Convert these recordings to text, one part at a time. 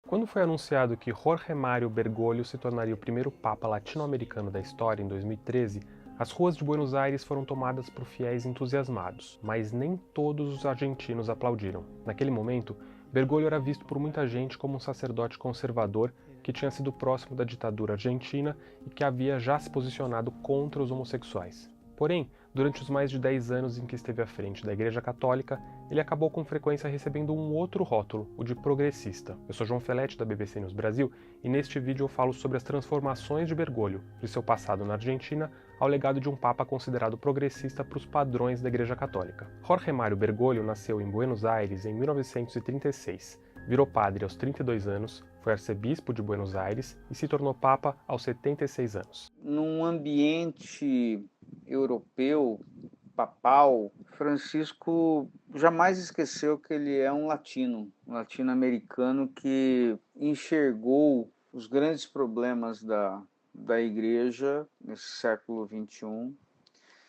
Quando foi anunciado que Jorge Mário Bergoglio se tornaria o primeiro papa latino-americano da história em 2013, as ruas de Buenos Aires foram tomadas por fiéis entusiasmados, mas nem todos os argentinos aplaudiram. Naquele momento, Bergoglio era visto por muita gente como um sacerdote conservador que tinha sido próximo da ditadura argentina e que havia já se posicionado contra os homossexuais. Porém, durante os mais de 10 anos em que esteve à frente da Igreja Católica, ele acabou com frequência recebendo um outro rótulo, o de progressista. Eu sou João Feletti, da BBC News Brasil, e neste vídeo eu falo sobre as transformações de Bergoglio, de seu passado na Argentina, ao legado de um papa considerado progressista para os padrões da Igreja Católica. Jorge Mário Bergoglio nasceu em Buenos Aires em 1936, virou padre aos 32 anos, foi arcebispo de Buenos Aires e se tornou papa aos 76 anos. Num ambiente europeu, papal, Francisco jamais esqueceu que ele é um latino-americano que enxergou os grandes problemas da Igreja nesse século XXI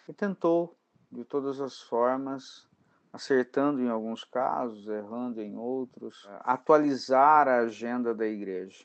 e tentou, de todas as formas, acertando em alguns casos, errando em outros, atualizar a agenda da Igreja.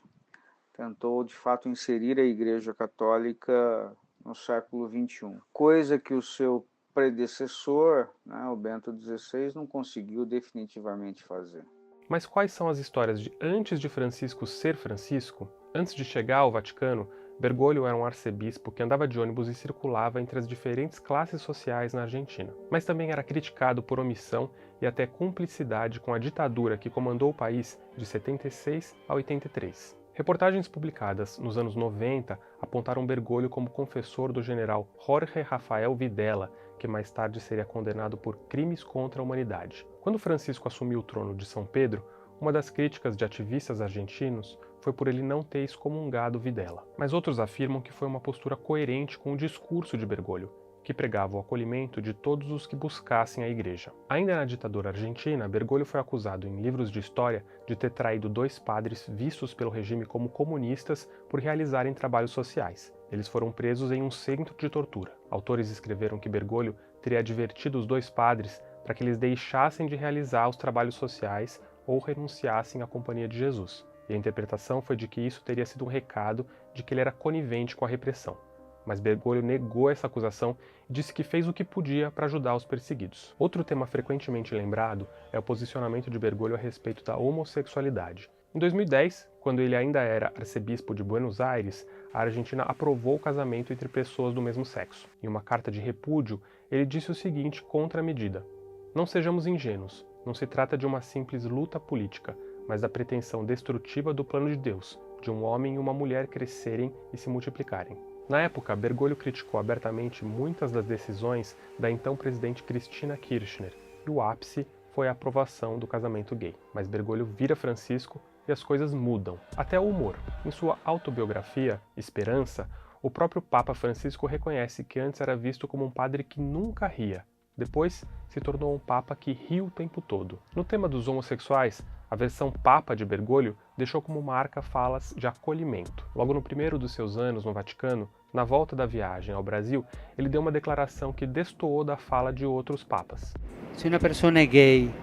Tentou, de fato, inserir a Igreja Católica no século XXI, coisa que o seu predecessor, o Bento XVI, não conseguiu definitivamente fazer. Mas quais são as histórias de antes de Francisco ser Francisco? Antes de chegar ao Vaticano, Bergoglio era um arcebispo que andava de ônibus e circulava entre as diferentes classes sociais na Argentina, mas também era criticado por omissão e até cumplicidade com a ditadura que comandou o país de 76 a 83. Reportagens publicadas nos anos 90 apontaram Bergoglio como confessor do general Jorge Rafael Videla, que mais tarde seria condenado por crimes contra a humanidade. Quando Francisco assumiu o trono de São Pedro, uma das críticas de ativistas argentinos foi por ele não ter excomungado Videla. Mas outros afirmam que foi uma postura coerente com o discurso de Bergoglio, que pregava o acolhimento de todos os que buscassem a igreja. Ainda na ditadura argentina, Bergoglio foi acusado em livros de história de ter traído 2 padres vistos pelo regime como comunistas por realizarem trabalhos sociais. Eles foram presos em um centro de tortura. Autores escreveram que Bergoglio teria advertido os 2 padres para que eles deixassem de realizar os trabalhos sociais ou renunciassem à Companhia de Jesus. E a interpretação foi de que isso teria sido um recado de que ele era conivente com a repressão. Mas Bergoglio negou essa acusação e disse que fez o que podia para ajudar os perseguidos. Outro tema frequentemente lembrado é o posicionamento de Bergoglio a respeito da homossexualidade. Em 2010, quando ele ainda era arcebispo de Buenos Aires, a Argentina aprovou o casamento entre pessoas do mesmo sexo. Em uma carta de repúdio, ele disse o seguinte contra a medida: "Não sejamos ingênuos, não se trata de uma simples luta política, mas da pretensão destrutiva do plano de Deus, de um homem e uma mulher crescerem e se multiplicarem." Na época, Bergoglio criticou abertamente muitas das decisões da então presidente Cristina Kirchner, e o ápice foi a aprovação do casamento gay. Mas Bergoglio vira Francisco e as coisas mudam, até o humor. Em sua autobiografia, Esperança, o próprio Papa Francisco reconhece que antes era visto como um padre que nunca ria. Depois, se tornou um papa que ri o tempo todo. No tema dos homossexuais, a versão papa de Bergoglio deixou como marca falas de acolhimento. Logo no primeiro dos seus anos no Vaticano, na volta da viagem ao Brasil, ele deu uma declaração que destoou da fala de outros papas. Se uma pessoa é gay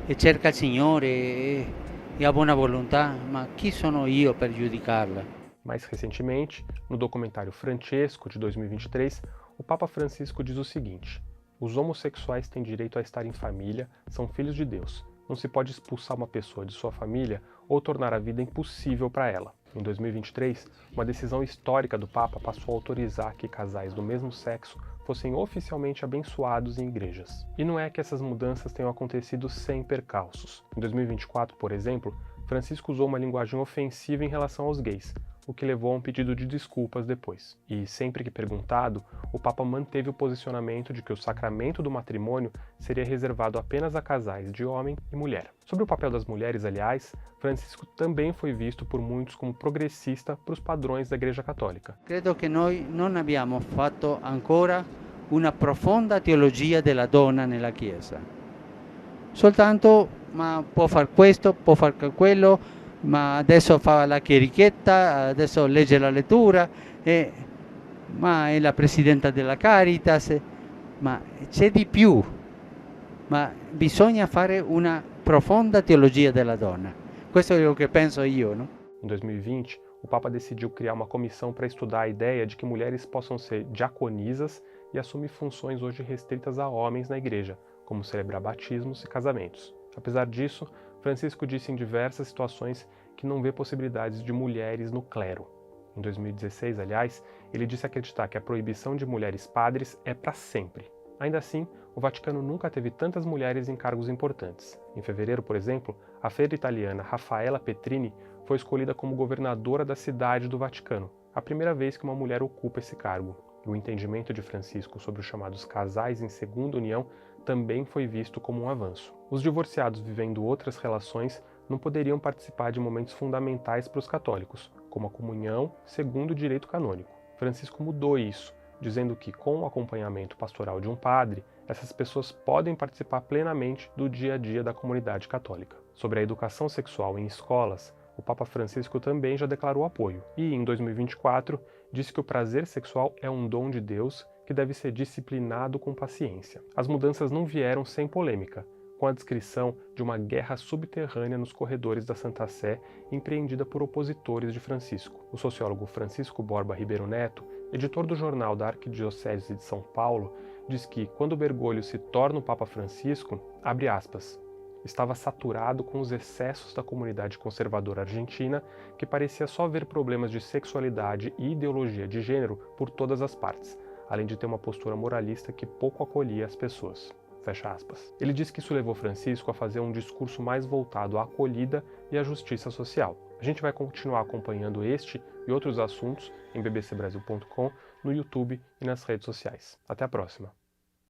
e cerca il Signore e ha buona volontà, ma chi sono io per giudicarla? Mais recentemente, no documentário Francesco, de 2023, o Papa Francisco diz o seguinte: "Os homossexuais têm direito a estar em família, são filhos de Deus. Não se pode expulsar uma pessoa de sua família ou tornar a vida impossível para ela." Em 2023, uma decisão histórica do Papa passou a autorizar que casais do mesmo sexo fossem oficialmente abençoados em igrejas. E não é que essas mudanças tenham acontecido sem percalços. Em 2024, por exemplo, Francisco usou uma linguagem ofensiva em relação aos gays, o que levou a um pedido de desculpas depois. E sempre que perguntado, o Papa manteve o posicionamento de que o sacramento do matrimônio seria reservado apenas a casais de homem e mulher. Sobre o papel das mulheres, aliás, Francisco também foi visto por muitos como progressista para os padrões da Igreja Católica. Credo che noi non abbiamo fatto ancora una profonda teologia della donna nella Chiesa. Soltanto, ma può far questo, può far quello, ma adesso fa la chierichetta, adesso legge la lettura, ma è la presidenta della Caritas, ma c'è di più, ma bisogna fare una profonda teologia della donna. Questo è quello che penso io, no? Em 2020, o Papa decidiu criar uma comissão para estudar a ideia de que mulheres possam ser diaconisas e assumir funções hoje restritas a homens na igreja, como celebrar batismos e casamentos. Apesar disso, Francisco disse em diversas situações que não vê possibilidades de mulheres no clero. Em 2016, aliás, ele disse acreditar que a proibição de mulheres padres é para sempre. Ainda assim, o Vaticano nunca teve tantas mulheres em cargos importantes. Em fevereiro, por exemplo, a freira italiana Raffaella Petrini foi escolhida como governadora da cidade do Vaticano, a primeira vez que uma mulher ocupa esse cargo. E o entendimento de Francisco sobre os chamados casais em segunda união também foi visto como um avanço. Os divorciados vivendo outras relações não poderiam participar de momentos fundamentais para os católicos, como a comunhão segundo o direito canônico. Francisco mudou isso, dizendo que, com o acompanhamento pastoral de um padre, essas pessoas podem participar plenamente do dia a dia da comunidade católica. Sobre a educação sexual em escolas, o Papa Francisco também já declarou apoio e, em 2024, disse que o prazer sexual é um dom de Deus que deve ser disciplinado com paciência. As mudanças não vieram sem polêmica, com a descrição de uma guerra subterrânea nos corredores da Santa Sé empreendida por opositores de Francisco. O sociólogo Francisco Borba Ribeiro Neto, editor do jornal da Arquidiocese de São Paulo, diz que, quando Bergoglio se torna o Papa Francisco, abre aspas, estava saturado com os excessos da comunidade conservadora argentina, que parecia só ver problemas de sexualidade e ideologia de gênero por todas as partes, além de ter uma postura moralista que pouco acolhia as pessoas. Fecha aspas. Ele diz que isso levou Francisco a fazer um discurso mais voltado à acolhida e à justiça social. A gente vai continuar acompanhando este e outros assuntos em bbcbrasil.com, no YouTube e nas redes sociais. Até a próxima!